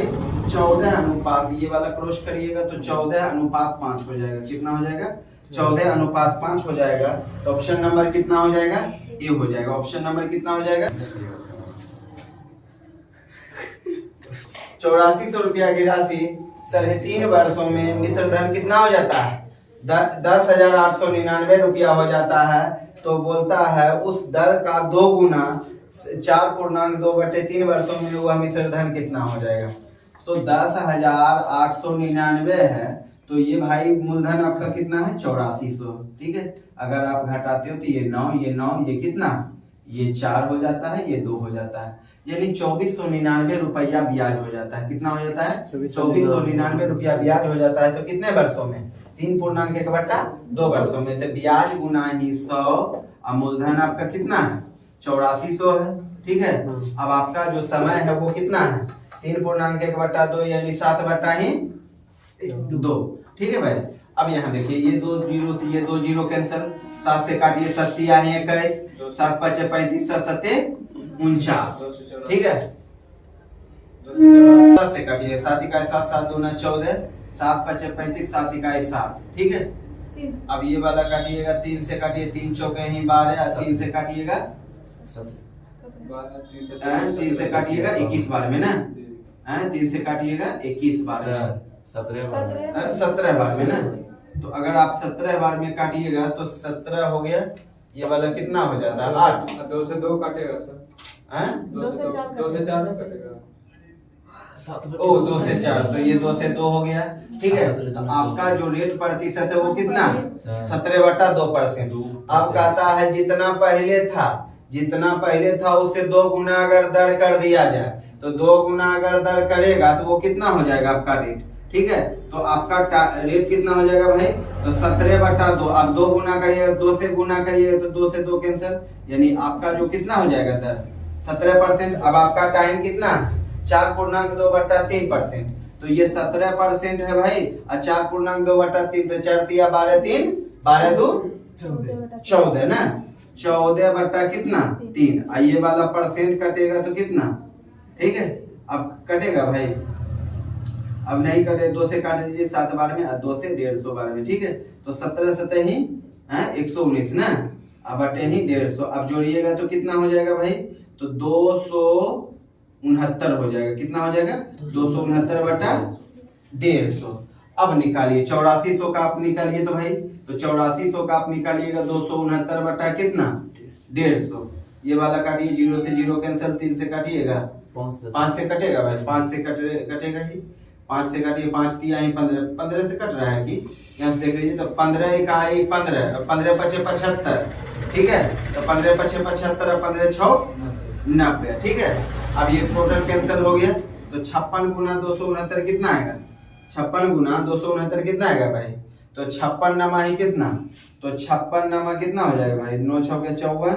14 अनुपात, ये वाला क्रॉस करिएगा तो 14:5 हो जाएगा। कितना हो जाएगा? 14:5 हो जाएगा। तो ऑप्शन नंबर कितना हो जाएगा? ए हो जाएगा। ऑप्शन नंबर कितना हो जाएगा? 8400 रुपया की राशि 3.5 वर्षों में मिश्र धन कितना हो जाता है? 10,899 रुपया हो जाता है। तो बोलता है उस दर का 2 गुना 4.2/3 वर्षों में वह मिश्र धन कितना हो जाएगा? तो 10,899 है तो ये भाई मूलधन आपका कितना है? 8400। ठीक है, अगर आप घटाते हो तो ये 9 ये कितना? ये 4 हो जाता है, ये 2 हो जाता है, यानी 2499 रुपया ब्याज हो जाता है। कितना हो जाता है? 2499 रुपया ब्याज हो जाता है। तो कितने वर्षों में? 3.1/2 वर्षों में। तो ब्याज गुना ही 100 और मूलधन आपका कितना है? 8400 है। ठीक है, अब आपका जो समय है वो कितना है? 3.1/2 यानी 7/2। ठीक है भाई, अब यहाँ देखिए ये 2 जीरो से ये 2 जीरो कैंसिल, 7 से काटिए 7 21, 7 5 35, 7 7 49। ठीक है, 7 से काटिए 7 21 7 7 2 14, 7 5 35, 7 21 7। ठीक है, अब ये वाला काटिएगा 3 से काटिए 3 चौके ही 12, 3 से काटिएगा 3 से काटिएगा 21 बार में ना, 3 से काटिएगा 21 बार में 17 बार में ना। तो अगर आप 17 बार में काटिएगा तो 17 हो गया, ये वाला कितना हो जाता है? 8। 2 से 2 काटेगा सर, 2 से 4 कटेगा। ओ 2 से 4, तो ये 2 से 2 हो गया। ठीक है, तो आपका जो रेट प्रतिशत है वो कितना? 17/2%। अब कहता है जितना पहले था उससे 2 गुना अगर दर कर दिया जाए तो 2 गुना अगर दर करेगा तो वो कितना हो जाएगा आपका रेट? ठीक है, तो आपका रेट कितना हो जाएगा भाई? तो 17/2। आप 2 गुना करिएगा, 2 से गुना करिएगा तो 2 से 2 कैंसिल, यानी आपका जो कितना हो जाएगा दर 17%। अब आपका टाइम कितना? 4.2/3%। तो ये 17% है भाई, और 4.2/3 तो 4 तिया 12 3 12 2 14 ना, 14 कितना 3। ये वाला परसेंट कटेगा तो कितना? ठीक है, अब कटेगा भाई, अब नहीं कटे 2 से काट दीजिए 7 बार में और 2 से 150 बार में। ठीक है, तो 17 7 ही 119 ना, अब बटे ही 150। अब जोड़िएगा तो कितना हो जाएगा भाई? तो 269 हो जाएगा। कितना हो जाएगा? 269/150। अब निकालिए 8400 का आप निकालिए तो भाई, तो 8400 का आप निकालिएगा 269 बटा कितना 150। ये वाला काटिए, 0 से 0 कैंसिल, 3 से काटिएगा 5 से कटेगा भाई, 5 से कटेगा ही, 5 से काटिए, 5 दिया ही 15, 15 से कट रहा है कि यहाँ से देख लीजिए, तो 15 इकाई 15, 15 पचे 75, ठीक है, तो 15 पचे 75 और 15 6 90, ठीक है। अब ये टोटल कैंसिल हो गया, तो 56 गुना 269 कितना आएगा, 56 गुना 269 कितना आएगा भाई, तो 56 नमा ही कितना, तो 56 नमा कितना हो जाएगा भाई, 9 6 के 54,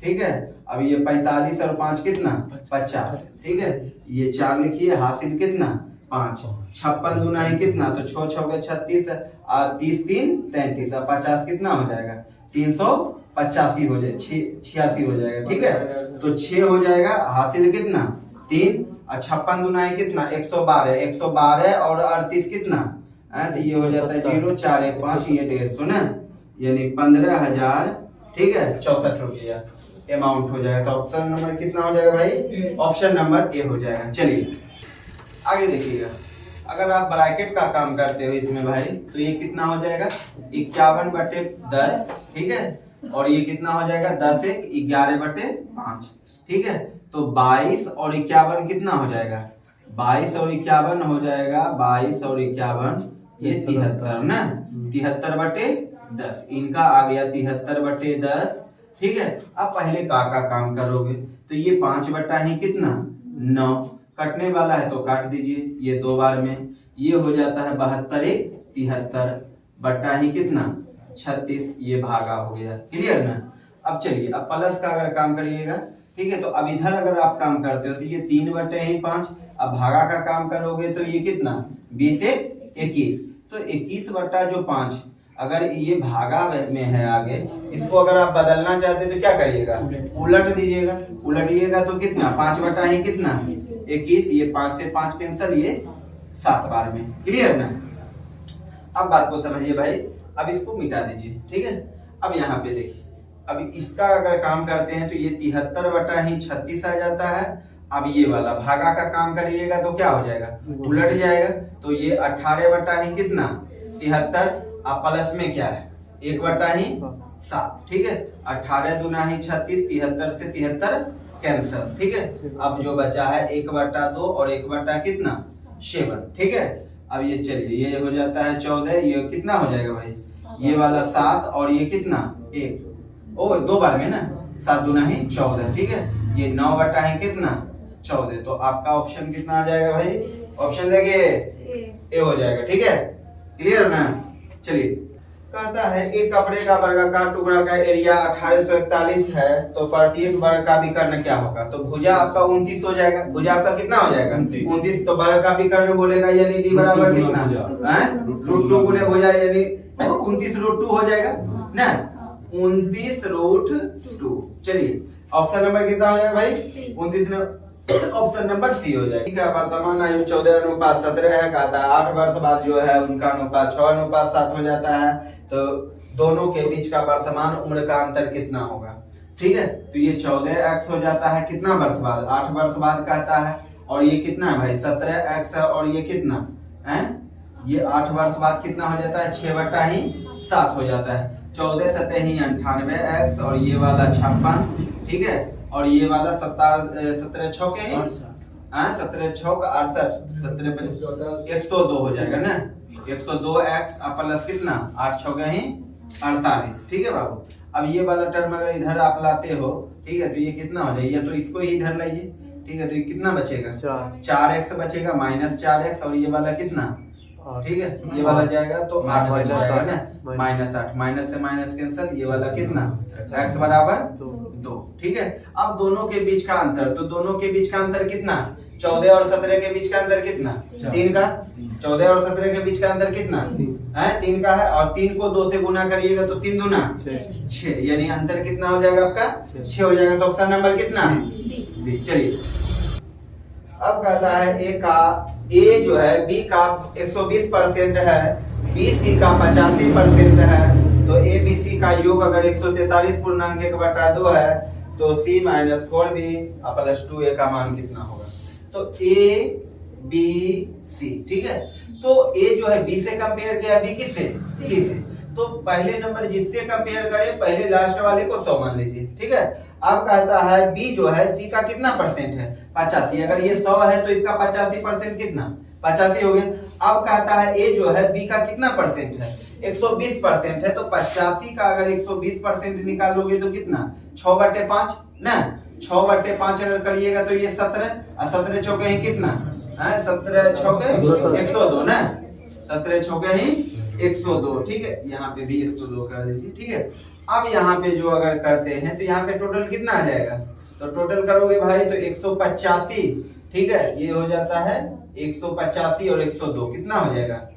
ठीक है। अब ये 45 और 5 कितना 50, ठीक है, ये 4 लिखिए, हासिल कितना 5, 56 दूना ही कितना, तो 6 6 के 36, 30 3 33, अब 50 कितना हो जाएगा 385 हो जाए, 86 हो जाएगा, ठीक है। तो 6 हो जाएगा, हासिल कितना 3, और 56 दूना है कितना 112, 112 और 38 कितना है, तो ये हो जाता है 0 4 1 5, ये 150 ना, यानी 15,000, ठीक है 64 रुपया अमाउंट हो जाएगा। तो ऑप्शन नंबर कितना हो जाएगा भाई, ऑप्शन नंबर ए हो जाएगा। चलिए आगे देखिएगा, अगर आप ब्रैकेट का काम करते हो इसमें भाई, तो ये कितना हो जाएगा 51 बटे 10, ठीक है, और ये कितना हो जाएगा 10 1 11 बटे 5, ठीक है। तो 22 और 51 कितना हो जाएगा, 22 और 51 हो जाएगा, 22 और 51 ये 73 ना, 73 बटे 10, इनका आ गया 73 बटे 10, ठीक है। अब पहले का काम करोगे, तो ये 5 बटा ही कितना 9, कटने वाला है तो काट दीजिए, ये 2 बार में, ये हो जाता है 72 1 73 बटा ही कितना 36, ये भागा हो गया, क्लियर ना। अब चलिए, अब प्लस का अगर काम करिएगा, ठीक है, तो अब इधर अगर आप काम करते हो तो ये 3 बटे ही 5, अब भागा का काम करोगे तो ये कितना 20 से 21, तो 21 बटा जो 5, अगर ये भागा में है आगे, इसको अगर आप बदलना चाहते हैं तो क्या करिएगा, उलट दीजिएगा, उलटिएगा तो कितना 5 बटा ही कितना 21, ये 5 से 5 कैंसिल, ये 7 बार में, क्लियर ना। अब बात को समझिए भाई, अब इसको मिटा दीजिए, ठीक है। अब यहाँ पे देखिए, अब इसका अगर काम करते हैं तो ये 73 बटा ही 36 आ जाता है। अब ये वाला भागा का काम करिएगा तो क्या हो जाएगा, उलट जाएगा, तो ये 18 बटा ही कितना 73, अब प्लस में क्या है 1 बटा ही 7, ठीक है, 18 दूना ही 36, 73 से 73 कैंसिल, ठीक है। अब जो बचा है 1 बटा 2 और 1 बटा कितना 7, ठीक है। अब ये चलिए, ये हो जाता है 14, ये कितना हो जाएगा भाई, ये वाला 7 और ये कितना 1, ओ 2 बार में ना, 7 दूना ही 14, ठीक है, ये 9 बटा ही कितना 14, तो आपका ऑप्शन कितना आ जाएगा भाई, ऑप्शन देखिए ए हो जाएगा, ठीक है, क्लियर ना। चलिए, कहता है एक कपड़े का वर्गाकार टुकड़ा का एरिया 1841 है, तो प्रत्येक वर्ग का विकर्ण क्या होगा, तो भुजा आपका 29 हो जाएगा, भुजा आपका कितना हो जाएगा 29, तो वर्ग का विकर्ण बोलेगा यानी डी बराबर कितना √2 गुने भुजा, यानी 29√2 हो जाएगा ना, 29√2। चलिए ऑप्शन नंबर कितना हो जाएगा भाई 29, ऑप्शन नंबर सी हो जाएगा, ठीक है। वर्तमान आयु 14:17 है, कहता है 8 वर्ष बाद जो है उनका अनुपात 6:7 हो जाता है, तो दोनों के बीच का वर्तमान उम्र का अंतर कितना होगा, ठीक है। तो ये 14x हो जाता है कितना वर्ष बाद, 8 वर्ष बाद कहता है, और ये कितना है भाई 17x है, और ये कितना है, ये 8 वर्ष बाद कितना हो जाता है 6 बटा ही 7 हो जाता है, 14 7 ही 98x, और ये वाला 56, ठीक है, और ये वाला 17 6 के ही 17 6 का 68, 17 102 हो जाएगा ना, 102x प्लस कितना 8 6 के ही 48, ठीक है बाबू। अब ये वाला टर्म अगर इधर आप लाते हो, ठीक है, तो ये कितना हो जाएगा, तो इसको ही इधर लाइए, ठीक है, तो ये कितना बचेगा 4x बचेगा -4x, और ये वाला कितना, ठीक है, ये वाला जाएगा तो 8 बच जाएगा ना, -8, माइनस से माइनस कैंसिल, ये वाला कितना x बराबर 2, ठीक है। अब दोनों के बीच का अंतर, तो दोनों के बीच का अंतर कितना 14 और 17 के बीच का अंतर कितना 3 का, 14 और 17 के बीच का अंतर कितना है 3 का है, और 3 को 2 से गुना करिएगा तो 3 दूना 6, यानी अंतर कितना हो जाएगा आपका 6 हो जाएगा, तो ऑप्शन नंबर कितना बी। चलिए अब कहता है ए जो है बी का 120% है, बी सी का 85% है, तो ए बी सी का योग अगर 143.1/2 है, तो c - 4b + 2a का मान कितना होगा, तो ए बी सी, ठीक है। तो ए जो है बी से कंपेयर किया, बी किससे, सी से। तो पहले नंबर जिससे कंपेयर करें पहले लास्ट वाले को 100 मान लीजिए, ठीक है। अब कहता है बी जो है सी का कितना परसेंट है, 85। अगर ये 100 है तो इसका 85% कितना, 85 हो गया। अब कहता है ए जो है बी का कितना परसेंट है, 120% है। तो 85 का अगर 120% निकालोगे तो कितना, 6/5 ना, 6/5 अगर करिएगा तो ये 17 और 17 चौके ही कितना है, 17 चौके 102 ना, 17 चौके ही 102, ठीक है। यहाँ पे भी 102 कर दीजिए, ठीक है। अब यहाँ पे जो अगर करते हैं तो यहाँ पे टोटल कितना आ जाएगा, तो टोटल करोगे भाई तो 185, ठीक है। ये हो जाता है 185 और 102 कितना हो जाएगा,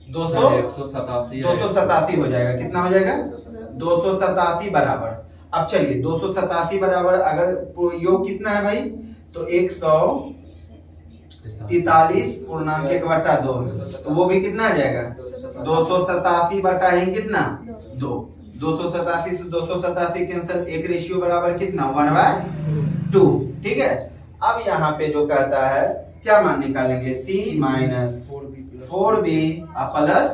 287 हो जाएगा। कितना हो जाएगा, 287 बराबर। अब चलिए 287 बराबर अगर योग कितना है भाई, तो 143.1/2, तो वो भी कितना आ जाएगा, 287 बटा ही कितना 2, 287 से 287 कैंसिल, एक रेशियो बराबर कितना 1/2, ठीक है। अब यहाँ पे जो कहता है क्या मान निकालेंगे, c minus 4b plus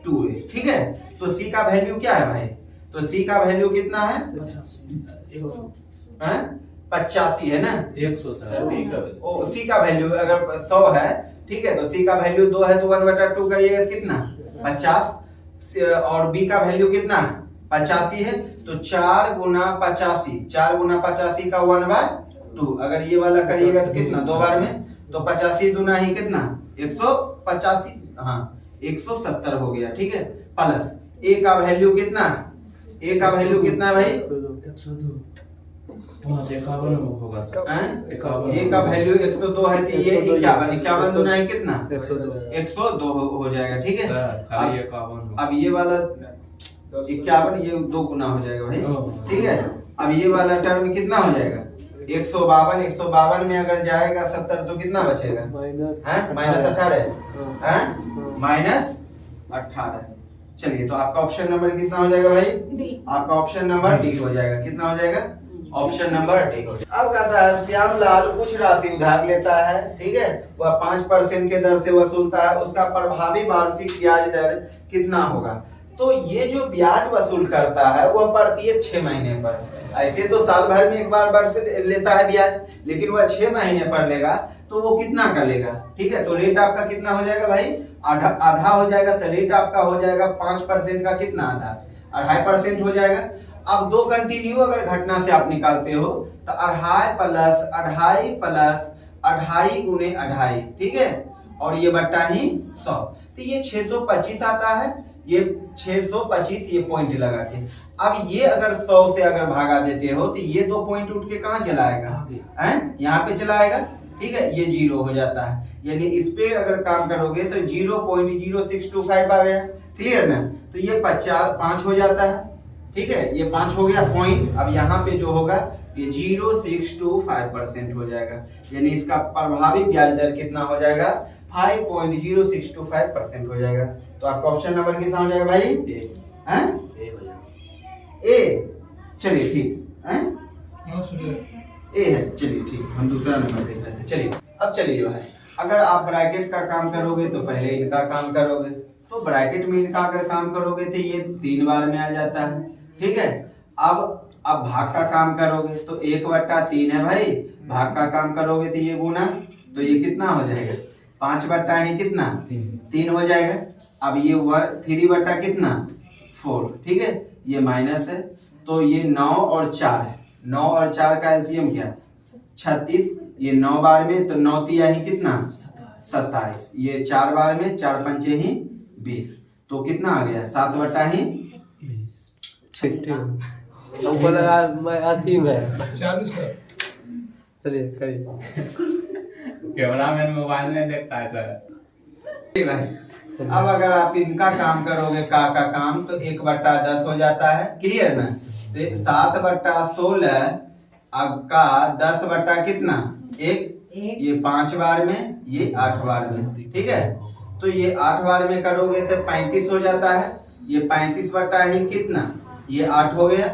2a, ठीक है। तो c का वैल्यू क्या है भाई, तो c का वैल्यू कितना है, 85 है ना, 100 ओ c का वैल्यू अगर 100 है, ठीक है, तो c का वैल्यू 2 है तो 1/2 करिएगा कितना 50, और b का वैल्यू कितना 85 है, तो 4 गुना 85, 4 गुना 85 का 1/2, अगर ये वाला करिएगा तो कितना 2 बार में, तो 85 दूना ही कितना 185, हाँ 170 हो गया, ठीक है। प्लस a का वैल्यू कितना, a का वैल्यू कितना है भाई, 51 होगा सर, a का वैल्यू 102 है, तो ये 51 दूना ही कितना 102 हो जाएगा, ठीक है। अब ये वाला 51 ये 2 गुना हो जाएगा भाई, ठीक है। अब ये वाला टर्म कितना हो जाएगा 152, 152 में अगर जाएगा 70 तो कितना बचेगा, माइनस 18, माइनस 18। चलिए तो आपका ऑप्शन नंबर कितना हो जाएगा भाई, आपका ऑप्शन नंबर डी हो जाएगा। कितना हो जाएगा, ऑप्शन नंबर डी। अब कहता है श्यामलाल कुछ राशि उधार लेता है, ठीक है, वह 5% के दर से वसूलता है, उसका प्रभावी वार्षिक ब्याज दर कितना होगा। तो ये जो ब्याज वसूल करता है वह प्रत्येक 6 महीने पर, ऐसे तो साल भर में एक बार वर्ष लेता है ब्याज, लेकिन वह 6 महीने पर लेगा तो वो कितना का लेगा, ठीक है। तो रेट आपका कितना हो जाएगा भाई, आधा हो जाएगा, तो रेट आपका हो जाएगा 5% का कितना आधा, 2.5% हो जाएगा। अब 2 कंटिन्यू अगर घटना से आप निकालते हो तो 2.5 प्लस 2.5 प्लस 2.5 गुने 2.5, ठीक है, और ये बट्टा ही 100, तो ये 625 आता है, ये 625 ये पॉइंट लगा के। अब ये अगर 100 से अगर भागा देते हो तो ये 2 पॉइंट उठ के कहाँ चला आएगा, यहाँ पे चला आएगा, ठीक है, ये 0 हो जाता है। यानी इस पे अगर काम करोगे तो 0.0625 आ गया, क्लियर ना। तो ये 5 हो जाता है, ठीक है, ये 5 हो गया पॉइंट। अब यहाँ पे जो होगा ये 0.625% हो जाएगा, यानी इसका प्रभावी ब्याज दर कितना हो जाएगा 5.0625% हो जाएगा। तो आपका ऑप्शन नंबर कितना हो जाएगा भाई, ए। चलिए ठीक है, ए है, चलिए ठीक, हम दूसरा नंबर देख रहे थे। चलिए अब चलिए भाई, अगर आप ब्रैकेट का काम करोगे तो पहले इनका काम करोगे, तो ब्रैकेट में इनका अगर काम करोगे तो ये 3 बार में आ जाता है, ठीक है। अब भाग का काम करोगे तो 1/3 है भाई, भाग का काम करोगे तो ये गुना, तो ये कितना हो जाएगा 5 ही कितना 3 हो जाएगा। अब ये 3 बट्टा कितना 4, ठीक है, ये माइनस है, तो ये 9 और 4 है, 9 और 4 का एलसीएम क्या 36, ये 9 बार में तो 9 तिया ही कितना 27, ये 4 बार में 4 पंचे ही 20, तो कितना आ गया 7/20। हमको लगा मैं अथी में चालू सर, चलिए करिए। कैमरा मैन मोबाइल में देखता है सर। ठीक है, अब अगर आप इनका काम करोगे का काम तो 1/10 हो जाता है, क्लियर ना। तो 7/16 का 10 बट्टा कितना 1, ये 5 बार में, ये 8 बार में, ठीक है। तो ये 8 बार में करोगे तो 35 हो जाता है, ये 35 बट्टा ही कितना ये 8 हो गया।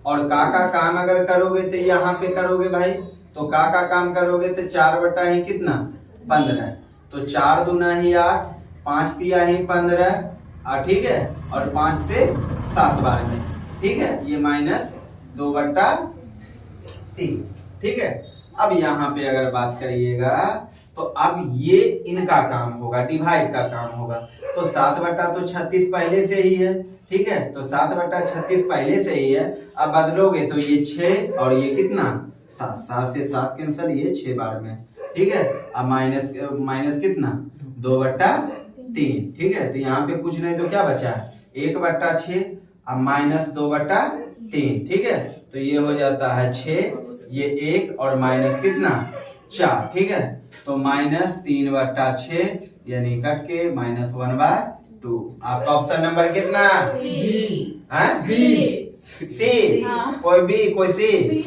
और का काम अगर करोगे तो यहाँ पे करोगे भाई, तो का काम करोगे तो 4 बट्टा ही कितना 15, तो 4 दूना ही 8, 5 तिया ही 15, ठीक है, और 5 से 7 बार में, ठीक है, ये -2/3, ठीक है। अब यहाँ पे अगर बात करिएगा तो अब ये इनका काम होगा, डिवाइड का काम होगा। तो 7/36 पहले से ही है, ठीक है, तो 7/36 पहले से ही है। अब बदलोगे तो ये 6 और ये कितना 7, 7 से 7 कैंसिल, ये 6 बार में, ठीक है। अब माइनस कितना 2/3, ठीक है। तो यहाँ पे कुछ नहीं तो क्या बचा है 1/6, अब -2/3, ठीक है। तो ये हो जाता है 6, ये 1 और माइनस कितना 4, ठीक है। तो -3/6 यानी कट के -1/2। आपका ऑप्शन नंबर कितना सी, कोई बी कोई सी बी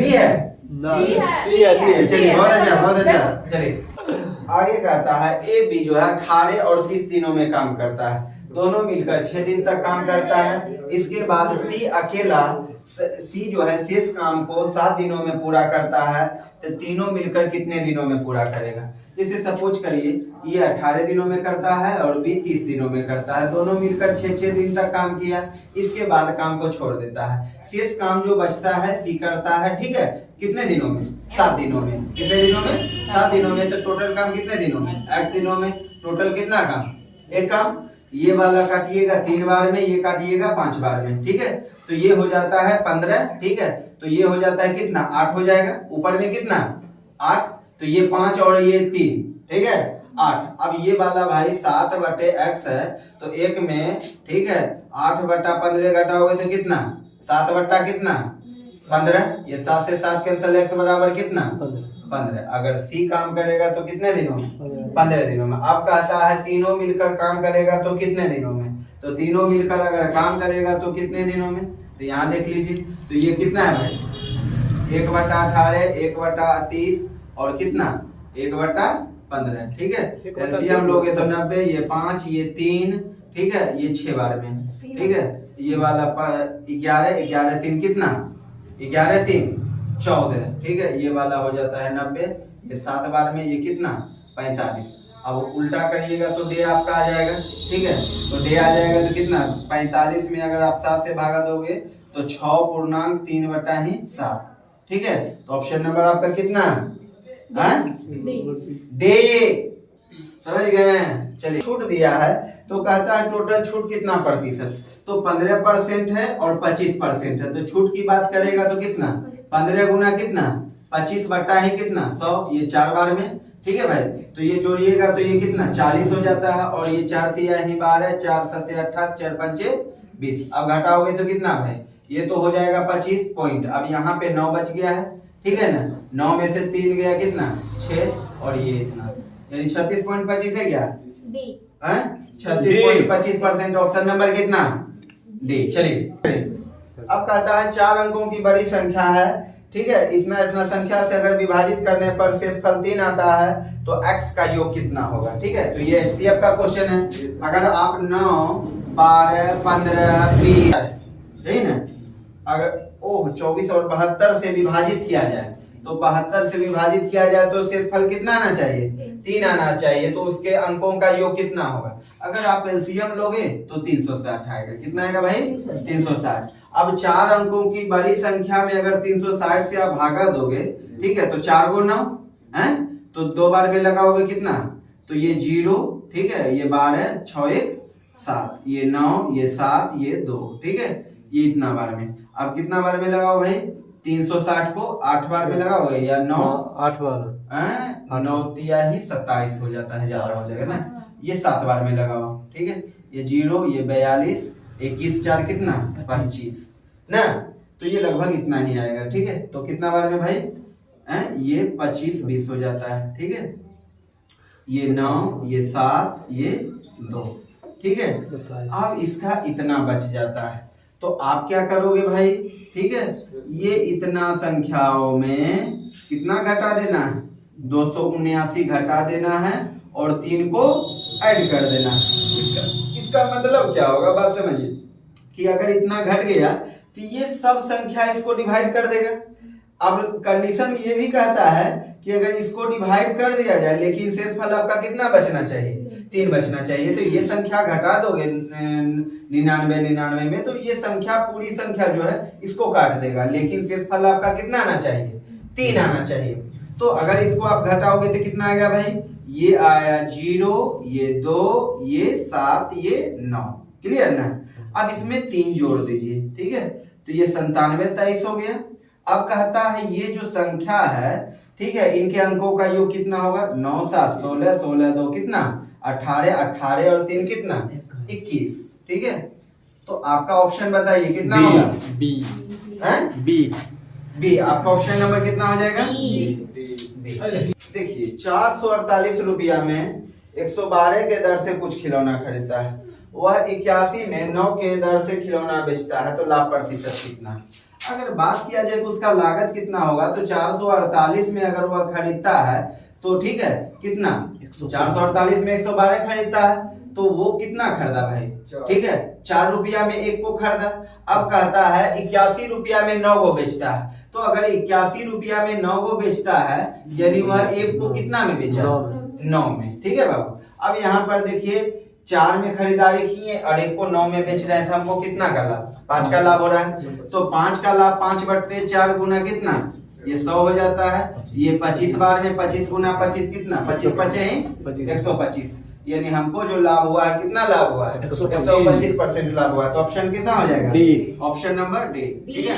है, चलिए बहुत अच्छा। चलिए आगे कहता है ए बी जो है 18 और 30 दिनों में काम करता है, दोनों मिलकर 6 दिन तक काम करता है। इसके बाद सी अकेला, सी जो है शेष काम को 7 दिनों में पूरा करता है, तो तीनों मिलकर कितने दिनों में पूरा करेगा। जैसे सपोज करिए ये 18 दिनों में करता है और बी 30 दिनों में करता है, दोनों मिलकर 6 दिन तक काम किया, इसके बाद काम को छोड़ देता है। शेष काम जो बचता है सी करता है, ठीक है, कितने दिनों में 7 दिनों में, कितने दिनों में 7 दिनों में। तो टोटल काम कितने दिनों में x दिनों में, टोटल कितना काम, एक काम। ये वाला काटिएगा 3 बार में, ये काटिएगा 5 बार में, ठीक है। तो ये हो जाता है 15, ठीक है। तो ये हो जाता है कितना 8 हो जाएगा, ऊपर में कितना 8, तो ये 5 और ये 3, ठीक है 8। अब ये वाला भाई 7/x है, तो एक में, ठीक है, 8/15 घटाओगे तो कितना 7 कितना 15, ये 7 से 7 कैंसिल, x बराबर कितना 15। अगर सी काम करेगा तो कितने दिनों में 15 दिनों में। अब कहता है तीनों मिलकर काम करेगा तो कितने दिनों में, तो तीनों मिलकर अगर काम करेगा तो कितने दिनों में। तो यहाँ देख लीजिए, तो ये कितना है भाई 1/18, 1/30 और कितना 1/15, ठीक है। एलसीएम लोगे तो 90, ये 5, ये 3, ठीक है, ये 6 बार में, ठीक है। ये वाला 11, 11 3 कितना 11 3 14, ठीक है। ये वाला हो जाता है 90, ये 7 बार में, ये कितना 45। अब उल्टा करिएगा तो डे आपका आ जाएगा, ठीक है। तो डे आ जाएगा तो कितना 45 में अगर आप 7 से भागा दोगे तो 6.3/7, ठीक है। तो ऑप्शन नंबर आपका कितना डे, समझ गए। चलिए छूट दिया है तो कहता है टोटल छूट कितना प्रतिशत, तो 15% है और 25% है। तो छूट की बात करेगा तो कितना 15 गुना कितना 25 बट्टा ही कितना 100, ये 4 बार में, ठीक है भाई। तो ये जोड़िएगा तो ये कितना 40 हो जाता है, और ये 4 तिया ही 12, 4 7 28, 4 5 20। अब घटाओगे तो कितना भाई, ये तो हो जाएगा 25 पॉइंट। अब यहाँ पे 9 बच गया है, ठीक है ना, 9 में से 3 गया कितना 6, और ये इतना, यानी 36.25 है क्या 36.25%। ऑप्शन नंबर कितना डी। चलिए अब कहता है 4 अंकों की बड़ी संख्या है, ठीक है, इतना इतना संख्या से अगर विभाजित करने पर शेषफल 3 आता है तो x का योग कितना होगा, ठीक है। तो ये एचसीएफ का क्वेश्चन है। अगर आप 9 12 15 20, ठीक है, अगर 24 और 72 से विभाजित किया जाए तो 72 से विभाजित किया जाए तो शेषफल कितना आना चाहिए 3 आना चाहिए। तो उसके अंकों का योग कितना होगा, अगर आप एलसीएम लोगे तो 360 आएगा। कितना आएगा भाई 360। अब 4 अंकों की बड़ी संख्या में अगर 360 से आप भागा दोगे, ठीक है, तो 4 गुण 9 है, तो 2 बार में लगाओगे कितना, तो ये 0, ठीक है, ये 12 6 1 7, ये 9, ये 7, ये 2, ठीक है, ये इतना बार में। अब कितना बार में लगाओ भाई 360 को 8 बार में लगाओगे या 9 8 बार 9 तिया ही 27 हो जाता है, ज्यादा हो जाएगा ना, ये 7 बार में लगाओ, ठीक है, ये 0, ये 42, 21 4 कितना 25 ना, तो ये लगभग इतना ही आएगा, ठीक है। तो कितना बार में भाई ये 25 20 हो जाता है, ठीक है, ये 9, ये 7, ये 2, ठीक है। अब इसका इतना बच जाता है, तो आप क्या करोगे भाई, ठीक है, ये इतना संख्याओं में कितना घटा देना है 279 घटा देना है और 3 को ऐड कर देना है। इसका मतलब क्या होगा, बात समझिए कि अगर इतना घट गया तो ये सब संख्या इसको डिवाइड कर देगा। अब कंडीशन ये भी कहता है कि अगर इसको डिवाइड कर दिया जाए लेकिन शेषफल आपका कितना बचना चाहिए, 3 बचना चाहिए। तो ये संख्या घटा दोगे 99 में, तो ये संख्या पूरी संख्या जो है इसको काट देगा, लेकिन शेषफल आपका कितना आना चाहिए, 3 आना चाहिए। तो अगर इसको आप घटाओगे तो कितना आएगा भाई, ये आया 0, ये 2, ये 7, ये 9। क्लियर ना। अब इसमें 3 जोड़ दीजिए, ठीक है, तो ये 97 23 हो गया। अब कहता है ये जो संख्या है, ठीक है, इनके अंकों का योग कितना होगा, 9 7 16, 16 2 कितना 18, 18 और 3 कितना 21। ठीक है, तो आपका ऑप्शन बताइए कितना होगा, बी हैं? B B. आपका ऑप्शन नंबर कितना हो जाएगा, देखिए 448 रुपया में 112 के दर से कुछ खिलौना खरीदता है, वह 81 में 9 के दर से खिलौना बेचता है, तो लाभ प्रतिशत कितना। अगर बात किया जाए तो उसका लागत कितना होगा, तो 448 में अगर वह खरीदता है तो ठीक है कितना 448 में 112 खरीदता है, तो वो कितना खरीदा भाई, ठीक है 4 रुपया में 1 को खरीदा। अब कहता है 81 रुपया में 9 को बेचता है, तो अगर 81 रुपया में 9 को बेचता है यानी वह 1 को कितना में बेचा, 9 में। ठीक है बाबू। अब यहाँ पर देखिए 4 में खरीदारी किए और 1 को 9 में बेच रहे हैं, तो हमको कितना का लाभ, 5 का लाभ हो रहा है। तो 5 का लाभ 5/4 गुना कितना, ये 100 हो जाता है। ये 25 बार में 25 गुना 25 कितना, 25 पचे 125, यानी हमको जो लाभ हुआ है कितना लाभ हुआ है, 125% लाभ हुआ है। तो ऑप्शन कितना हो जाएगा, ऑप्शन नंबर डी। ठीक है।